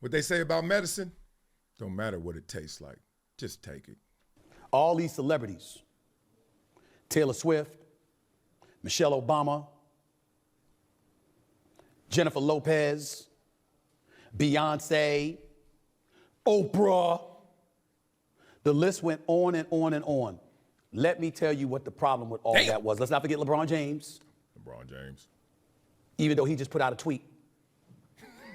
What they say about medicine, don't matter what it tastes like. Just take it. All these celebrities, Taylor Swift, Michelle Obama, Jennifer Lopez, Beyonce, Oprah. The list went on and on and on. Let me tell you what the problem with all that was. Let's not forget LeBron James. LeBron James. Even though he just put out a tweet.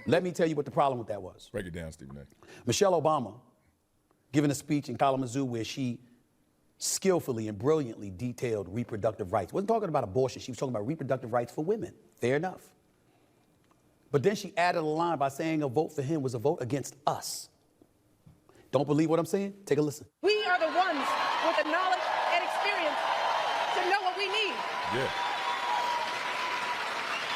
Let me tell you what the problem with that was. Break it down, Stephen A. Michelle Obama giving a speech in Kalamazoo where she skillfully and brilliantly detailed reproductive rights. Wasn't talking about abortion. She was talking about reproductive rights for women. Fair enough. But then she added a line by saying a vote for him was a vote against us. Don't believe what I'm saying? Take a listen. We are the ones with the knowledge and experience to know what we need. Yeah.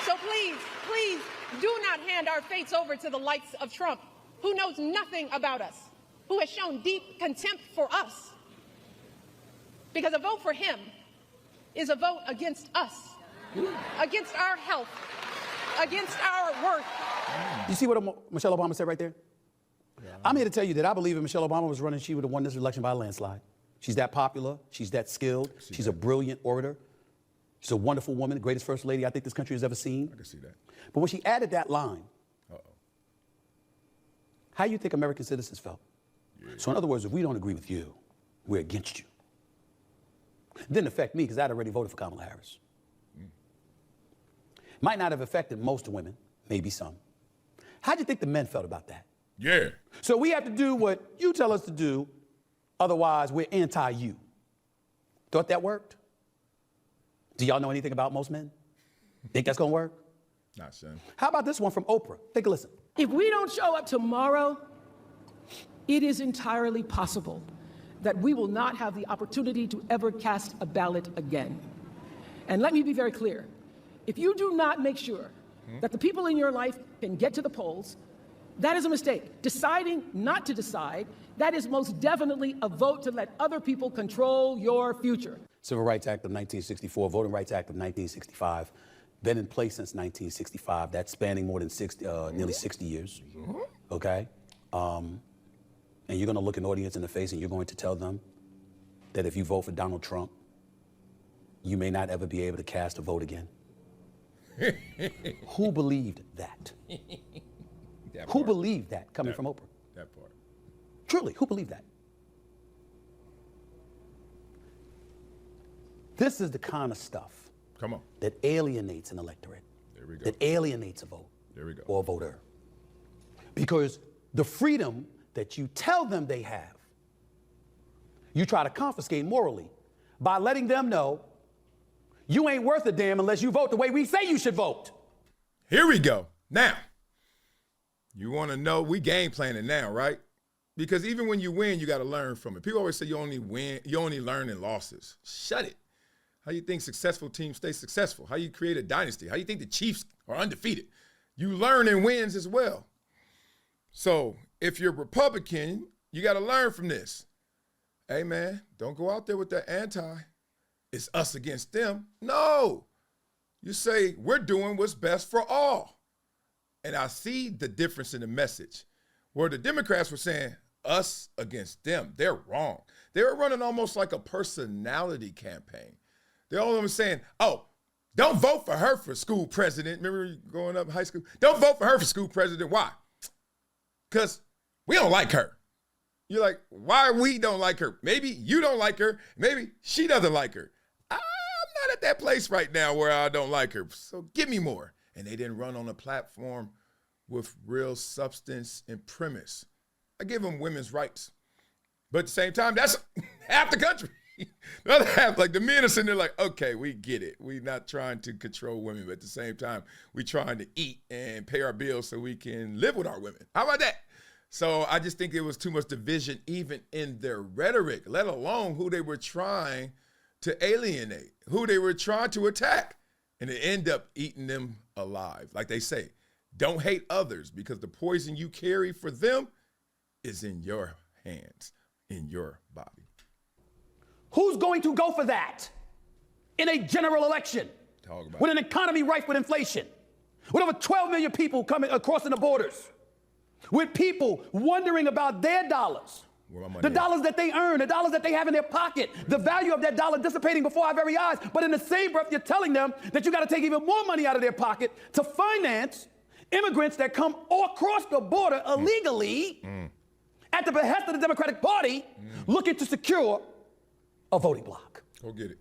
So please, please do not hand our fates over to the likes of Trump, who knows nothing about us, who has shown deep contempt for us. Because a vote for him is a vote against us, against our health, against our worth. You see what Michelle Obama said right there? Yeah. I'm here to tell you that I believe if Michelle Obama was running, she would have won this election by a landslide. She's that popular. She's that skilled. She's a brilliant orator. She's a wonderful woman, the greatest first lady I think this country has ever seen. I can see that. But when she added that line, how do you think American citizens felt? Yeah. So in other words, if we don't agree with you, we're against you. It didn't affect me because I'd already voted for Kamala Harris. Might not have affected most women, maybe some. How do you think the men felt about that? Yeah. So we have to do what you tell us to do, otherwise we're anti-you. Thought that worked? Do y'all know anything about most men? Think that's gonna work? Not son. How about this one from Oprah? Take a listen. If we don't show up tomorrow, it is entirely possible that we will not have the opportunity to ever cast a ballot again. And let me be very clear. If you do not make sure that the people in your life can get to the polls, that is a mistake. Deciding not to decide, that is most definitely a vote to let other people control your future. Civil Rights Act of 1964, Voting Rights Act of 1965, been in place since 1965. That's spanning more than nearly 60 years, okay? And you're gonna look an audience in the face and you're going to tell them that if you vote for Donald Trump, you may not ever be able to cast a vote again. Who believed that? Who believed that coming from Oprah? That part. Truly, who believed that? This is the kind of stuff that alienates an electorate. There we go. That alienates a vote. There we go. Or a voter. Because the freedom that you tell them they have, you try to confiscate morally by letting them know you ain't worth a damn unless you vote the way we say you should vote. Here we go. Now, you want to know, we game planning now, right? Because even when you win, you got to learn from it. People always say you only learn in losses. Shut it. How you think successful teams stay successful? How you create a dynasty? How you think the Chiefs are undefeated? You learn in wins as well. So if you're Republican, you got to learn from this. Hey, man, don't go out there with that it's us against them. No. You say, we're doing what's best for all. And I see the difference in the message. Where the Democrats were saying, us against them, they're wrong. They were running almost like a personality campaign. They're all of them saying, oh, don't vote for her for school president. Remember growing up in high school? Don't vote for her for school president. Why? Because we don't like her. You're like, why we don't like her? Maybe you don't like her. Maybe she doesn't like her. I'm not at that place right now where I don't like her. So give me more. And they didn't run on a platform with real substance and premise. I give them women's rights. But at the same time, that's half the country. The other half, like the men are sitting there like, okay, we get it. We're not trying to control women, but at the same time, we're trying to eat and pay our bills so we can live with our women. How about that? So I just think there was too much division even in their rhetoric, let alone who they were trying to alienate, who they were trying to attack. And it ended up eating them alive. Like they say, don't hate others because the poison you carry for them is in your hands, in your body. Who's going to go for that in a general election with an economy rife with inflation, with over 12 million people coming crossing the borders, with people wondering about their dollars, the dollars that they earn, the dollars that they have in their pocket, the value of that dollar dissipating before our very eyes. But in the same breath, you're telling them that you got to take even more money out of their pocket to finance immigrants that come across the border illegally at the behest of the Democratic Party looking to secure a voting bloc. Go get it.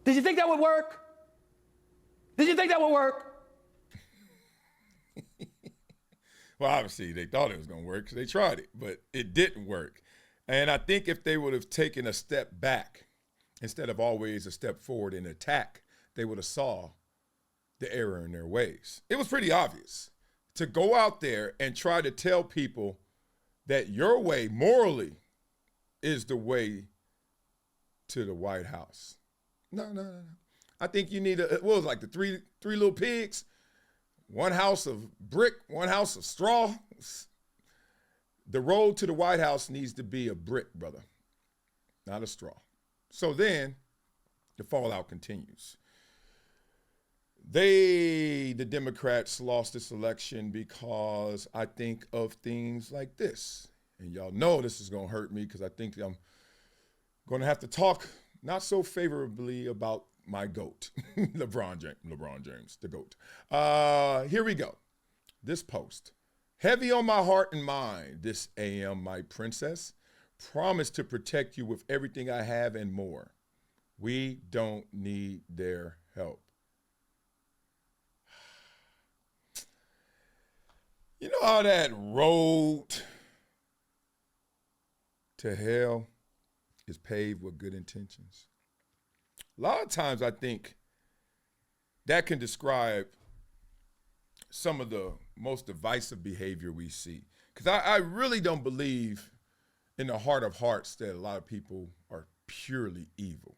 Did you think that would work? Did you think that would work? Well, obviously, they thought it was going to work because they tried it, but it didn't work. And I think if they would have taken a step back instead of always a step forward and attack, they would have saw the error in their ways. It was pretty obvious to go out there and try to tell people that your way morally is the way to the White House. No. I think you need what was it, like the three little pigs? One house of brick, one house of straw. The road to the White House needs to be a brick, brother, not a straw. So then the fallout continues. The Democrats lost this election because I think of things like this. And y'all know this is going to hurt me because I think I'm going to have to talk not so favorably about my GOAT, LeBron James, the GOAT. Here we go. This post. Heavy on my heart and mind, this AM, my princess. Promise to protect you with everything I have and more. We don't need their help. You know how that road to hell is paved with good intentions? A lot of times I think that can describe some of the most divisive behavior we see. Because I really don't believe in the heart of hearts that a lot of people are purely evil.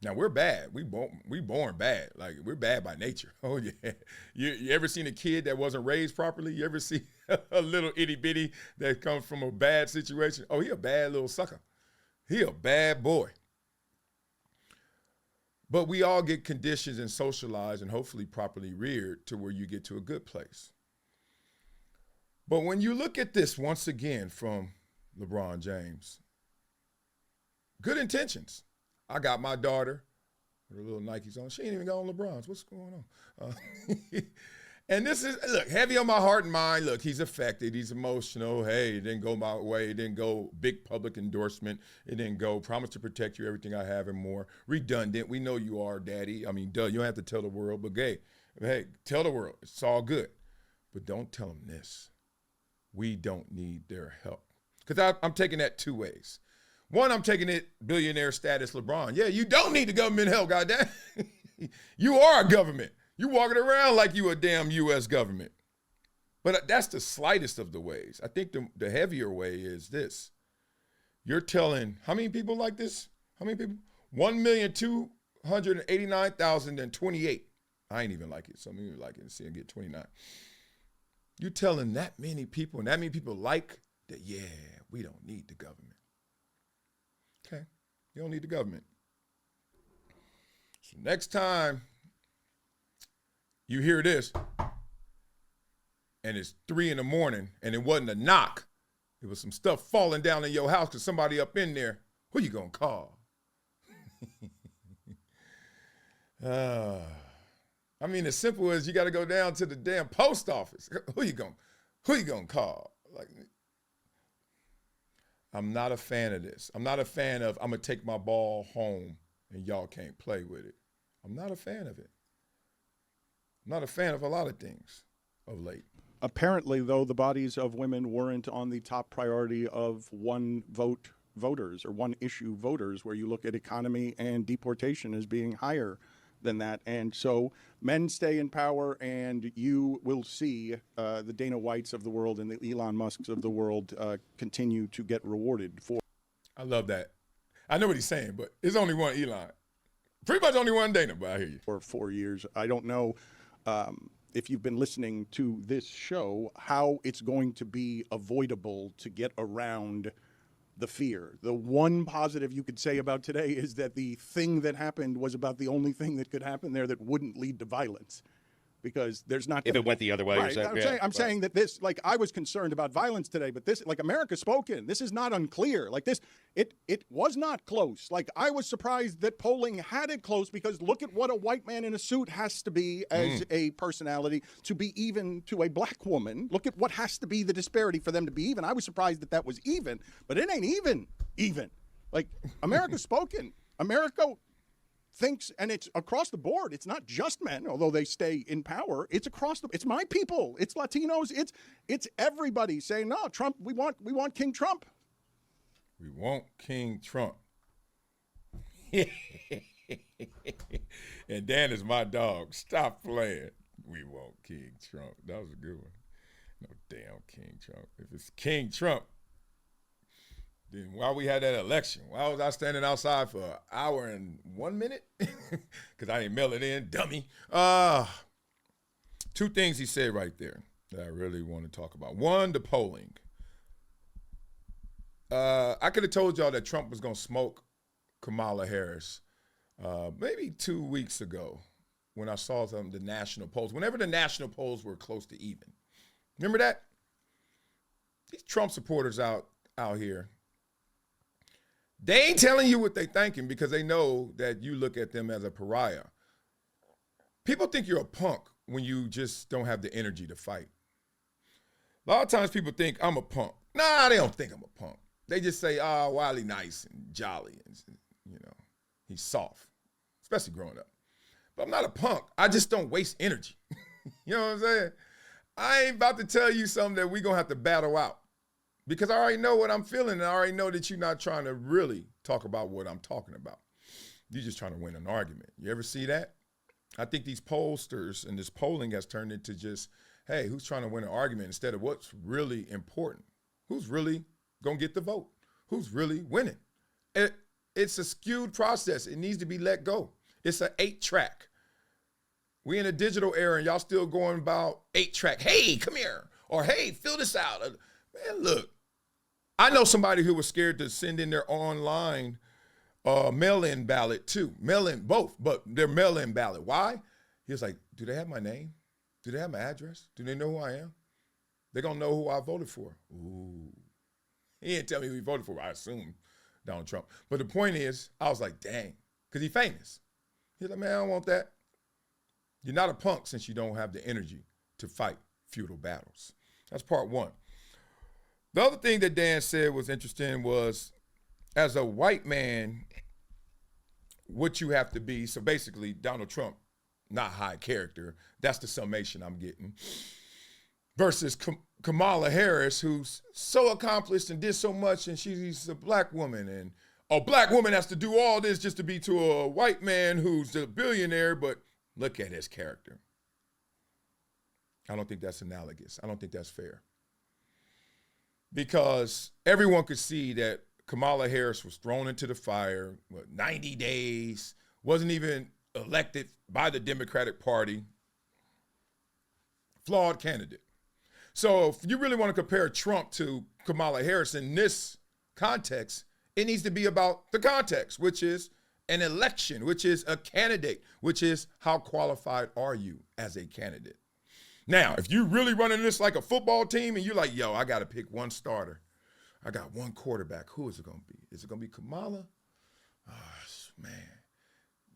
Now, we're bad. We born bad. Like, we're bad by nature. Oh, yeah. You ever seen a kid that wasn't raised properly? You ever see a little itty-bitty that comes from a bad situation? Oh, he a bad little sucker. He a bad boy. But we all get conditioned and socialized and hopefully properly reared to where you get to a good place. But when you look at this once again from LeBron James, good intentions. I got my daughter with her little Nikes on. She ain't even got on LeBron's. What's going on? And this is, look, heavy on my heart and mind. Look, he's affected. He's emotional. Hey, it didn't go my way. It didn't go big public endorsement. It didn't go promise to protect you, everything I have and more. Redundant. We know you are, daddy. I mean, duh, you don't have to tell the world, but hey, tell the world. It's all good. But don't tell them this. We don't need their help. Because I'm taking that two ways. One, I'm taking it billionaire status LeBron. Yeah, you don't need the government help, goddamn. You are a government. You walking around like you a damn U.S. government. But that's the slightest of the ways. I think the heavier way is this. You're telling, how many people like this? How many people? 1,289,028. I ain't even like it. Some of you like it and see I get 29. You're telling that many people, and that many people like that, yeah, we don't need the government. Okay, you don't need the government. So next time you hear this, and it's 3 a.m, and it wasn't a knock, it was some stuff falling down in your house because somebody up in there, who you gonna call? I mean, as simple as you got to go down to the damn post office. Who you gonna call? Like, I'm not a fan of this. I'm not a fan of I'm gonna take my ball home and y'all can't play with it. I'm not a fan of it. I'm not a fan of a lot of things of late. Apparently, though, the bodies of women weren't on the top priority of one vote voters or one issue voters, where you look at economy and deportation as being higher than that. And so men stay in power, and you will see the Dana Whites of the world and the Elon Musks of the world continue to get rewarded for. I love that. I know what he's saying, but it's only one Elon. Pretty much only one Dana, but I hear you. For 4 years. I don't know if you've been listening to this show, how it's going to be avoidable to get around the fear. The one positive you could say about today is that the thing that happened was about the only thing that could happen there that wouldn't lead to violence. because there's not. If it went the other way, right. you're saying? I'm saying that this, like, I was concerned about violence today, but this, like, America's spoken. This is not unclear. Like this, it was not close. Like, I was surprised that polling had it close, because look at what a white man in a suit has to be as a personality to be even to a black woman. Look at what has to be the disparity for them to be even. I was surprised that was even, but it ain't even. Like, America's spoken. America thinks, and it's across the board. It's not just men, although they stay in power. It's across the. It's my people. It's Latinos. It's everybody saying, no, Trump. We want King Trump. We want King Trump. And Dan is my dog. Stop playing. We want King Trump. That was a good one. No damn King Trump. If it's King Trump, then why we had that election? Why was I standing outside for an hour and 1 minute? Because I didn't mail it in, dummy. Two things he said right there that I really want to talk about. One, the polling. I could have told y'all that Trump was going to smoke Kamala Harris maybe 2 weeks ago when I saw the national polls. Whenever the national polls were close to even. Remember that? These Trump supporters out here, they ain't telling you what they thinking because they know that you look at them as a pariah. People think you're a punk when you just don't have the energy to fight. A lot of times people think I'm a punk. Nah, they don't think I'm a punk. They just say, Wiley nice and jolly and, he's soft, especially growing up. But I'm not a punk. I just don't waste energy. You know what I'm saying? I ain't about to tell you something that we're going to have to battle out. Because I already know what I'm feeling, and I already know that you're not trying to really talk about what I'm talking about. You're just trying to win an argument. You ever see that? I think these pollsters and this polling has turned into just, hey, who's trying to win an argument instead of what's really important? Who's really going to get the vote? Who's really winning? It's a skewed process. It needs to be let go. It's an 8-track. We in a digital era, and y'all still going about 8-track. Hey, come here. Or, hey, fill this out. Man, look. I know somebody who was scared to send in their online mail-in ballot too. Mail-in, both, but their mail-in ballot. Why? He was like, do they have my name? Do they have my address? Do they know who I am? They're going to know who I voted for. Ooh. He didn't tell me who he voted for. I assume Donald Trump. But the point is, I was like, dang, because he's famous. He's like, man, I don't want that. You're not a punk since you don't have the energy to fight feudal battles. That's part one. The other thing that Dan said was interesting was, as a white man, what you have to be. So basically, Donald Trump, not high character. That's the summation I'm getting. Versus Kamala Harris, who's so accomplished and did so much, and she's a black woman. And a black woman has to do all this just to be to a white man who's a billionaire, but look at his character. I don't think that's analogous. I don't think that's fair. Because everyone could see that Kamala Harris was thrown into the fire, 90 days, wasn't even elected by the Democratic Party. Flawed candidate. So if you really want to compare Trump to Kamala Harris in this context, it needs to be about the context, which is an election, which is a candidate, which is how qualified are you as a candidate. Now, if you're really running this like a football team and you're like, yo, I got to pick one starter. I got one quarterback. Who is it going to be? Is it going to be Kamala? Oh, man.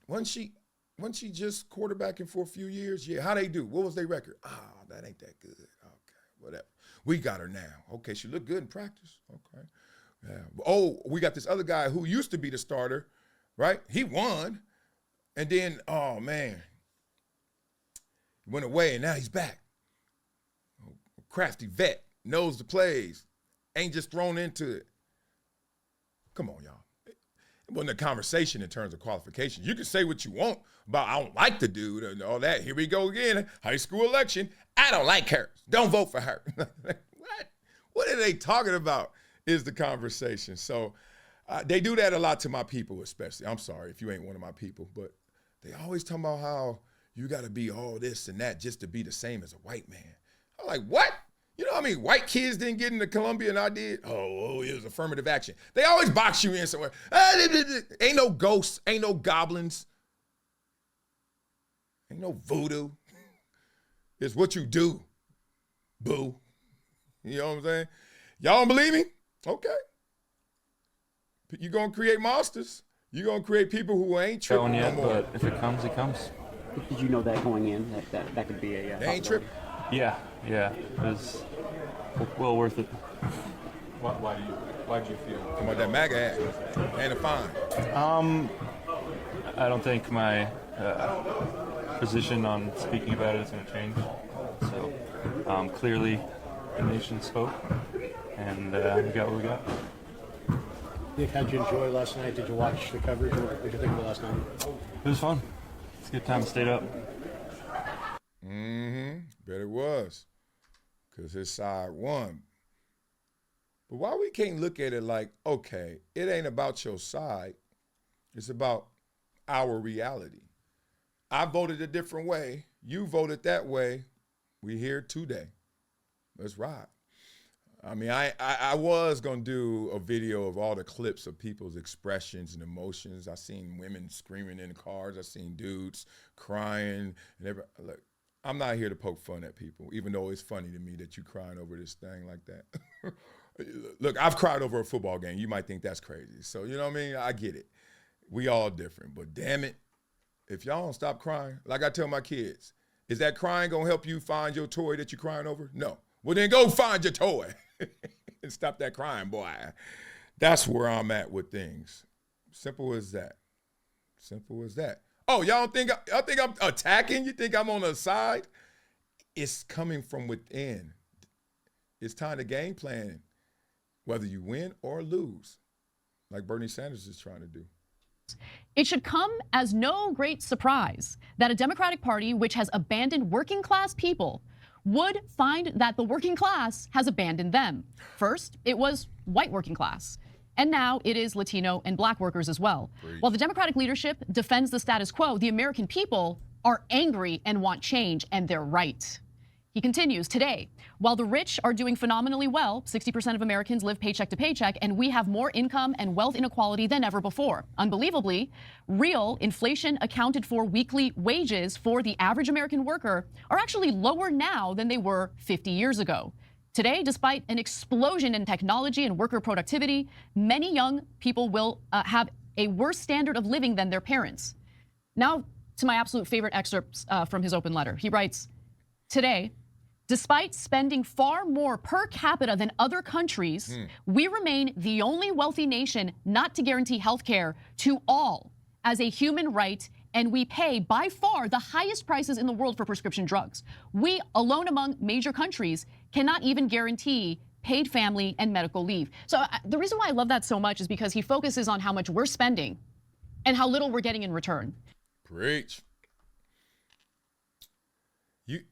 Wasn't she just quarterbacking for a few years? Yeah. How they do? What was their record? That ain't that good. Okay, whatever. We got her now. Okay, she looked good in practice. Okay. Yeah. Oh, we got this other guy who used to be the starter, right? He won. And then, oh, man. He went away, and now he's back. Crafty vet, knows the plays, ain't just thrown into it. Come on, y'all. It wasn't a conversation in terms of qualifications. You can say what you want about I don't like the dude and all that. Here we go again. High school election. I don't like her. Don't vote for her. What? What are they talking about is the conversation. So they do that a lot to my people especially. I'm sorry if you ain't one of my people, but they always talk about how you got to be all this and that just to be the same as a white man. I'm like, what? You know how many white kids didn't get into Columbia and I did? Oh, it was affirmative action. They always box you in somewhere. Ain't no ghosts, ain't no goblins, ain't no voodoo. It's what you do, boo. You know what I'm saying? Y'all don't believe me? Okay. You're going to create monsters. You're going to create people who ain't tripping no more. But if it comes, it comes. Did you know that going in, that could be a They ain't tripping. Yeah. It was well worth it. Why did you feel? Come on, that MAGA hat and a fine. I don't think my position on speaking about it is going to change. So clearly, the nation spoke, and we got what we got. Nick, how'd you enjoy last night? Did you watch the coverage? What did you think of it last night? It was fun. It's a good time. Stayed up. Bet it was. Because his side won. But why we can't look at it like, okay, it ain't about your side. It's about our reality. I voted a different way. You voted that way. We here today. Let's ride. I mean, I was going to do a video of all the clips of people's expressions and emotions. I seen women screaming in cars. I seen dudes crying. And look, I'm not here to poke fun at people, even though it's funny to me that you crying over this thing like that. Look, I've cried over a football game. You might think that's crazy. So, you know what I mean? I get it. We all different. But damn it, if y'all don't stop crying, like I tell my kids, is that crying going to help you find your toy that you're crying over? No. Well, then go find your toy and stop that crying, boy. That's where I'm at with things. Simple as that. Simple as that. Oh, y'all think I'm attacking? You think I'm on the side? It's coming from within. It's time to game plan, whether you win or lose, like Bernie Sanders is trying to do. It should come as no great surprise that a Democratic Party which has abandoned working class people would find that the working class has abandoned them. First, it was white working class. And now it is Latino and black workers as well. Preach. While the Democratic leadership defends the status quo, the American people are angry and want change, and they're right. He continues, today, while the rich are doing phenomenally well, 60% of Americans live paycheck to paycheck, and we have more income and wealth inequality than ever before. Unbelievably, real inflation accounted for weekly wages for the average American worker are actually lower now than they were 50 years ago. Today, despite an explosion in technology and worker productivity, many young people will have a worse standard of living than their parents. Now, to my absolute favorite excerpts from his open letter. He writes, today, despite spending far more per capita than other countries, we remain the only wealthy nation not to guarantee health care to all as a human right, and we pay by far the highest prices in the world for prescription drugs. We, alone among major countries, cannot even guarantee paid family and medical leave. So the reason why I love that so much is because he focuses on how much we're spending and how little we're getting in return. Preach.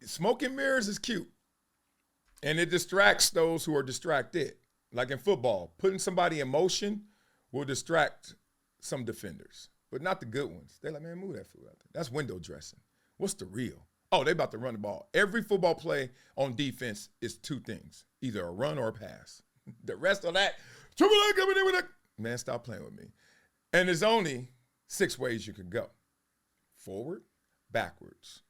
Smoke and mirrors is cute. And it distracts those who are distracted. Like in football, putting somebody in motion will distract some defenders, but not the good ones. They're like, man, move that fool out there. That's window dressing. What's the real? Oh, they about to run the ball. Every football play on defense is two things, either a run or a pass. The rest of that, man, stop playing with me. And there's only 6 ways you can go. Forward, backwards.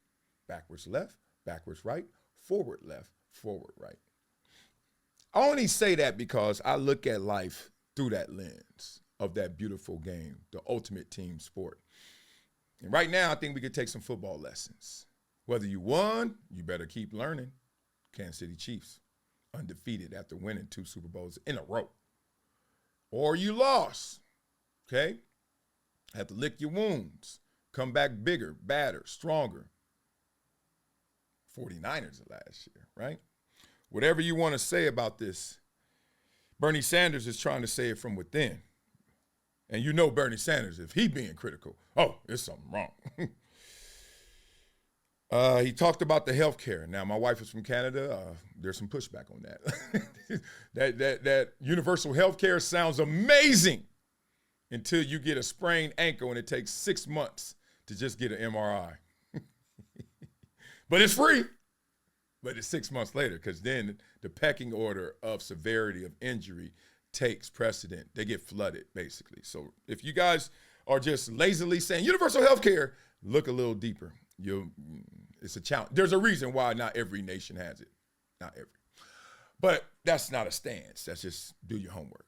Backwards left, backwards right, forward left, forward right. I only say that because I look at life through that lens of that beautiful game, the ultimate team sport. And right now, I think we could take some football lessons. Whether you won, you better keep learning. Kansas City Chiefs, undefeated after winning 2 Super Bowls in a row. Or you lost, okay? Have to lick your wounds, come back bigger, badder, stronger. 49ers last year, right? Whatever you want to say about this, Bernie Sanders is trying to say it from within. And you know Bernie Sanders, if he being critical, oh, there's something wrong. He talked about the health care. Now, my wife is from Canada. There's some pushback on that. that universal health care sounds amazing until you get a sprained ankle and it takes 6 months to just get an MRI. But it's free. But it's 6 months later, because then the pecking order of severity of injury takes precedent. They get flooded, basically. So if you guys are just lazily saying universal health care, look a little deeper. It's a challenge. There's a reason why not every nation has it. Not every. But that's not a stance. That's just do your homework.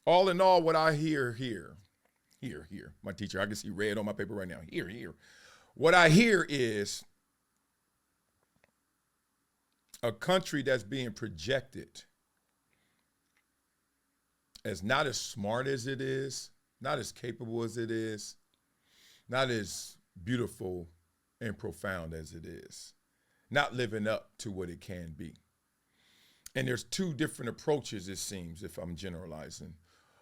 All in all, what I hear here, my teacher, I can see red on my paper right now. Here. What I hear is a country that's being projected as not as smart as it is, not as capable as it is, not as beautiful and profound as it is, not living up to what it can be. And there's two different approaches, it seems, if I'm generalizing,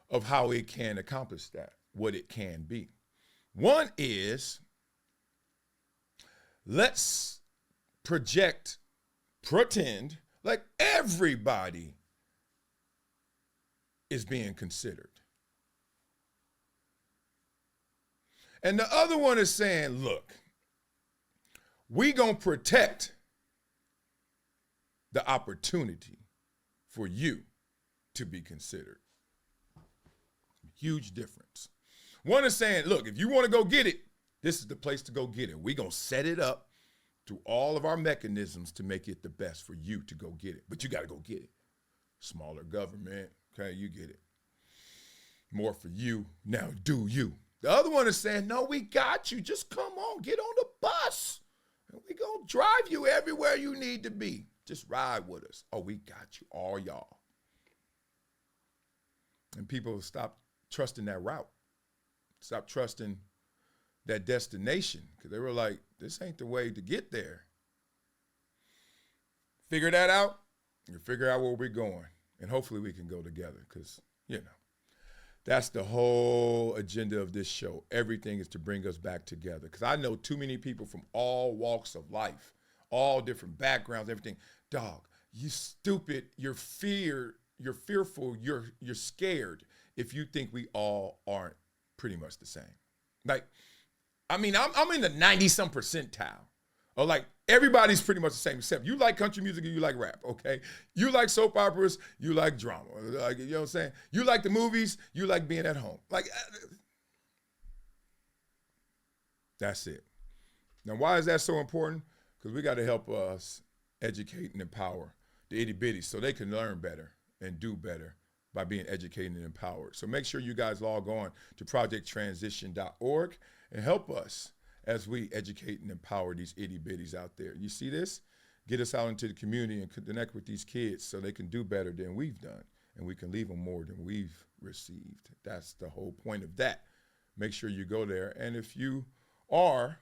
of how it can accomplish that, what it can be. One is, let's pretend like everybody is being considered. And the other one is saying, look, we gonna protect the opportunity for you to be considered. Huge difference. One is saying, look, if you want to go get it, this is the place to go get it. We're going to set it up through all of our mechanisms to make it the best for you to go get it. But you got to go get it. Smaller government, okay, you get it. More for you, now do you. The other one is saying, no, we got you. Just come on, get on the bus. And we're going to drive you everywhere you need to be. Just ride with us. Oh, we got you, all y'all. And people stop trusting that route. Stop trusting that destination because they were like, this ain't the way to get there. Figure that out and figure out where we're going. And hopefully we can go together because, that's the whole agenda of this show. Everything is to bring us back together because I know too many people from all walks of life, all different backgrounds, everything. Dog, you stupid, you're fearful, you're scared if you think we all aren't pretty much the same. Like, I mean, I'm in the 90-some percentile. Or like everybody's pretty much the same except you like country music and you like rap, okay? You like soap operas, you like drama. Like, you know what I'm saying? You like the movies, you like being at home. Like, that's it. Now, why is that so important? Because we got to help us educate and empower the itty bitties so they can learn better and do better by being educated and empowered. So make sure you guys log on to projecttransition.org and help us as we educate and empower these itty bitties out there. You see this? Get us out into the community and connect with these kids so they can do better than we've done and we can leave them more than we've received. That's the whole point of that. Make sure you go there. And if you are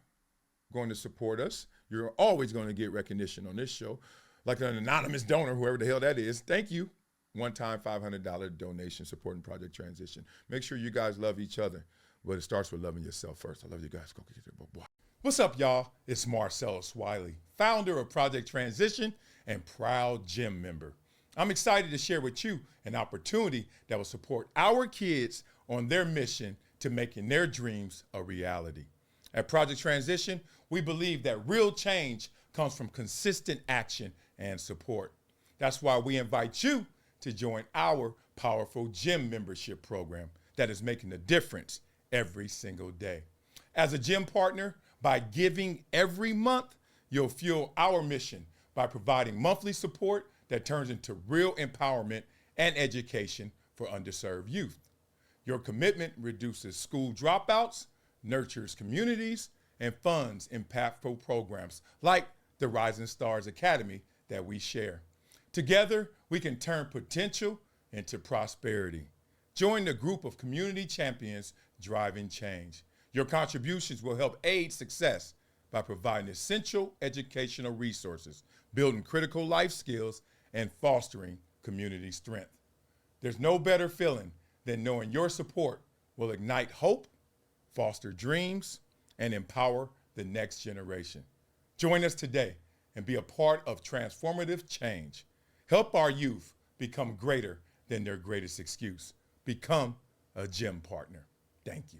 going to support us, you're always going to get recognition on this show. Like an anonymous donor, whoever the hell that is, thank you. One-time $500 donation supporting Project Transition. Make sure you guys love each other. But it starts with loving yourself first. I love you guys. Go get it, boy. What's up, y'all? It's Marcellus Wiley, founder of Project Transition and proud gym member. I'm excited to share with you an opportunity that will support our kids on their mission to making their dreams a reality. At Project Transition, we believe that real change comes from consistent action and support. That's why we invite you to join our powerful gym membership program that is making a difference every single day. As a gym partner, by giving every month, you'll fuel our mission by providing monthly support that turns into real empowerment and education for underserved youth. Your commitment reduces school dropouts, nurtures communities, and funds impactful programs like the Rising Stars Academy that we share. Together, we can turn potential into prosperity. Join the group of community champions driving change. Your contributions will help aid success by providing essential educational resources, building critical life skills, and fostering community strength. There's no better feeling than knowing your support will ignite hope, foster dreams, and empower the next generation. Join us today and be a part of transformative change. Help our youth become greater than their greatest excuse. Become a gym partner. Thank you.